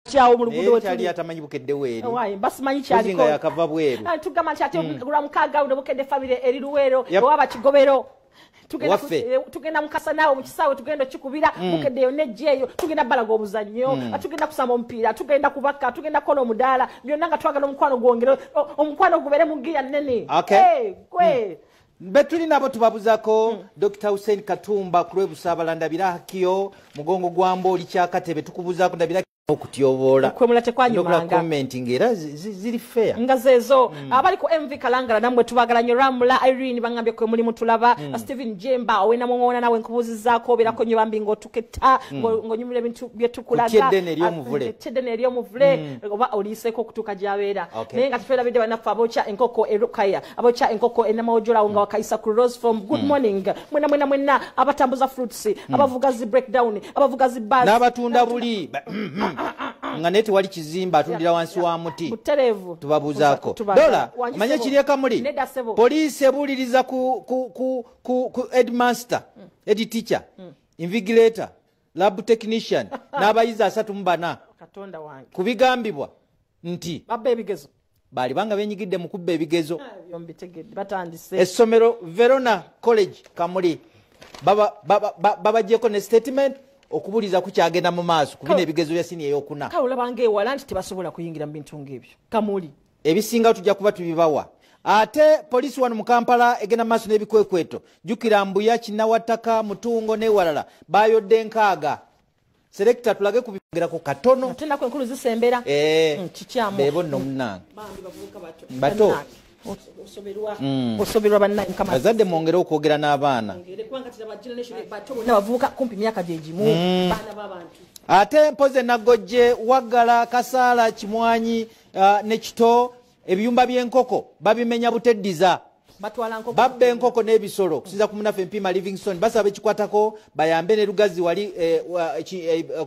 Chao mu luguudo tali atamanyi bukedde weeri. Wayi basimanyi kyali ko. Nga yakava bweru. Tugamba kyate gula mukaga uno bukedde family eri Luweero oba Kigobero. Tugenda mukasa nawo mu kisaawe tugenda kikubira bukedde yo nejjeeyo tugenda balaga obuzannyo tugenda kusamba omupiira tugenda kubaka tugenda kola omudaala byonna nga twagala omukwano gwongere omukwano gubere mu giya nnene. Kwe. Betuli nabo tubabuzako Dr. Hussein Katumba kulwe busabalanda birakiyo mugongo gwambo oli kyakatebe tukubuzako ndabira okutyobola kwe mulate kwanyumanga commenting era ziri fair ngazezo abali ku MV Kalangala namwe tubagala nyo Ramula Irene bangambye kwe muli mutulaba Steven Jemba wena mwona nawe nkubuzizako berako nyo bambingo tuketa ngonyumire bintu byetukulaga Chedene eriyo muvule oba oliseko kutuka jabera nenga tufera bide banafa abocha enkoko erukaya abocha enkoko enamaojola nga wakaisa ku Rose from good morning mwena abatambuza fruits abavugazi breakdown abavugazi buzz n'abatunda buli nga neti wali kizimba atundira wansi wa muti buterevu tubabuzaako dola manya kirieka muli police ebuliriza ku headmaster head teacher invigilator lab technician n'abayizi 34 katonda wange kubigambibwa nti babbe ebigezo bali banga benyigidde mu kubba ebigezo byombitegedde batandise essomero Verona College kamuli baba jeko ne statement okubuliza kukyagenda mu maaso kubina ebigezo bya sini eyokuna kawula bange ewala nti tebasobola kuyingira mu bintu ng'ebyo kamuli ebisinga tujja kuba tubibawa ate polisi wano mu Kampala egenda maaso n'ebikwekweto jukira mbuya kinawataka mutungo n'ewalala bayodde nkaaga selekta tulage kubigera ku katono tena kwenkulu zisembera kikyamo bebo nno munanga bambi bavuka bato osoberwa bannaye kama azadde mwongere okwogera n'abaana kubanga tira generation bato bavuka kumpi myaka gyegimu baana b'abantu ate mpoze nagojje wagala kasala kimwanyi ne kito ebiyumba by'enkoko babimenya buteddiza batwala nkoko babbe enkoko n'ebisolo kusiza kumunafe mpima Livingstone basaba ekikwatako bayambe ne lugazi wali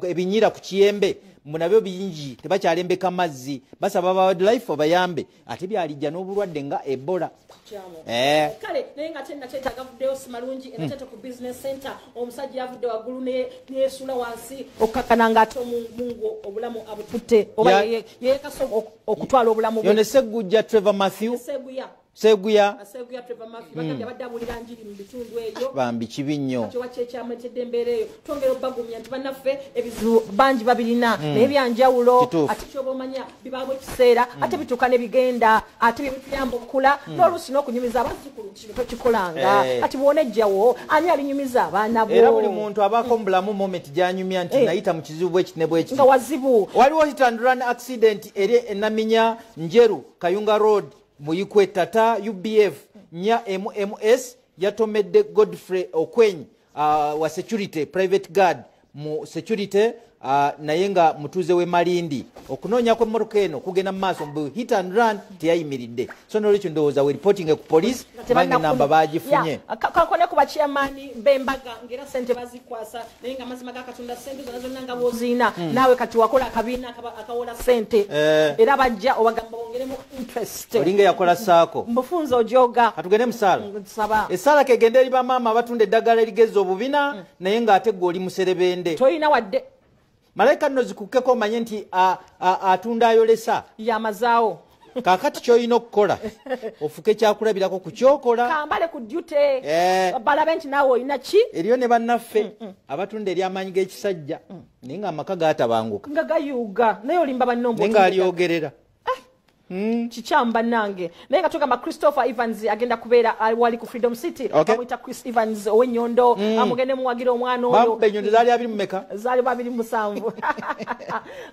ebinyira ku kiyembe munabyo bingi tebakyalembeka mazzi basaba ba wildlife bayambe ate byalijja n'obulwadde nga Ebola kale nenga tena cheta gavudeo simalungi enatete ku business center omusajja yavudde wagulu ne wansi okakananga ato mungu obulamu abututte oba yekaso okutwala obulamu yone Segujja Trevor Matthew Seguya Trevor Matthew bagambye badabulira njiri mu bitundu eyo bambi kibinyo kyo wachecha ametedde mbere tongero bagumya nti banaffe ebizu banji babirina nebyanjawulo ati kyobomanya bibabo kiseera ate bitukane bigenda ate bibiyambo kula n'olusi n'okunyumiza abazukulu kikolanga ati bonejjawo ani alinyumiza abaana bo era buli muntu abako mbulamu moment janyumya nti nayita mu kizibu bw'ekitebwe nga wazibu waliwo hit and run accident eri enaminya Njeru Kayunga Road Muyikwe Tata UBF nya MMS yatomedde Godfrey Okwenyi wa security private guard mu security nayenga mutuze we Malindi okunonya kwa mmotoka eno kugenda maaso mbu hit and run teyayimiridde so no lecho ndoza we reporting ku police bangi namba bagifunye kakone ku chairman bembaga ngera sente bazikwasa nayenga mazima gakatunda sente zonazo nanga bozina nawe kati wakola kabina akawola sente era bajja obagamba bongeremo interest olinga yakola saako mbufunza ojoga katugende musala saba esala kegende liba mama batunde eddagala ligezo obubina nayenga ate goli muserebende toyina wadde malaika nno zikukeko manye nti atunda ayolesa ya mazaawo kakati kyoyina okukola ofuke kyakulabirako ku kyokola kambale ku duty balabe nti naawe olina ki eriyo ne bannaffe abatunda eri amaanyi g'ekisajja naye nga amaka gaatabanguka nga gayuuga naye olimba bannombo naye nga alyogerera chichamba nange naye nga tugamba Christopher Evans agenda kubeera wali ku Freedom City amwita Chris Evans ow'ennyondo amugende muwagira omwana oyo bambe enyondo zaali 27 zaali 27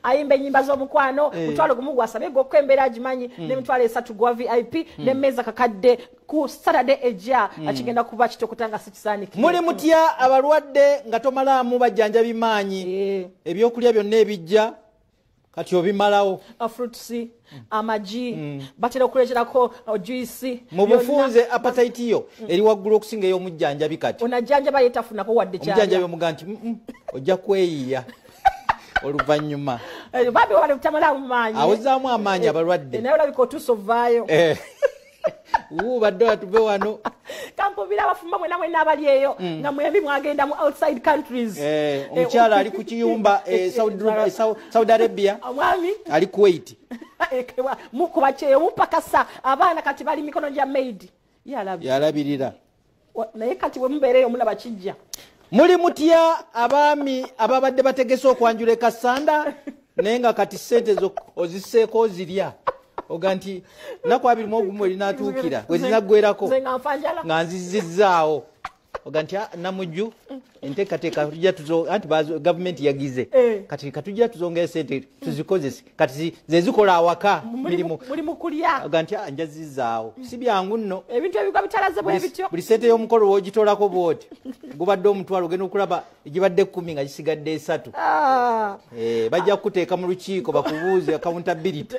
ayimba ennyimba z'omukwano mutwalo gumu gwasabe gw'okwembeera agimanyi n'emitwalo 3 gwa VIP n'emmeeza kakadde ku Saturday ejja akigenda kuba kitokotanga sikisaaniki muli mutya abalwadde nga tomalaamu bajjanja bimaanyi ebyokulya byonna ebijja kati obimalawo fruits amaji batera okulekerako juice mu bufunze appetite yo eri waggulu okusinga ey'omujjanja bikati onajjanja bayetafunako wadde kyali omujjanja byomuga nti ojja kweyiya oluvannyuma babi wali kutamala mu maanyi awozaamu amaanyi abalwadde naye olabika otuusa ovaayo badde tuve wano kampubira abafumba mwena abali eyo nga mwembi mwagenda mu outside countries omukyala ali ku kiyumba Saudi Arabia omwami ali Kuwait mukuba kyeyo mupakasa abaana kati bali mikono gya maid yalabirira naye kati we mubeereyo mulaba kijja muli mutya abaami ababadde bategese okwanjula ekasanda naye nga kati ssente oziseeko ozirya oga nti naku 21 erinaatuukira bwe zinaggwerako nga nzizizzaawo oga nti namujju enteekateeka tujja anti gavumenti yagize kati katujja tuzongera ssente tuzikozese kati ze zikola awaka mulimu kulya oga nti njazizzaawo si byangu nno ebintu ebigwa bitalaze bwe bityo buli ssente y'omukolo woogitolako bwoti gubadde omutwalo ogenda okulaba egibadde 10 nga gisigadde 3 bajja kukuteeka mu lukiiko bakubuuze accountability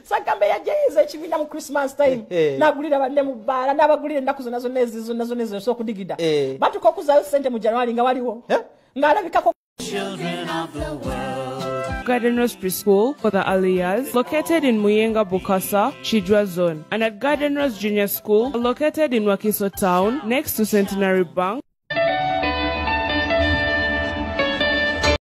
Sakambe yajeeza ekibiina mu Christmas time nagulira banne mu bbaala n'abagulira ennaku zonna zonna ez'okudigida batuka okuzaayo ssente mu January nga waliwo ng'alabikako Garden Rose Preschool for the early years, located in Muyenga Bukasa, Chidra Zone, and at Garden Rose Junior School, located in Wakiso Town, next to Centenary Bank.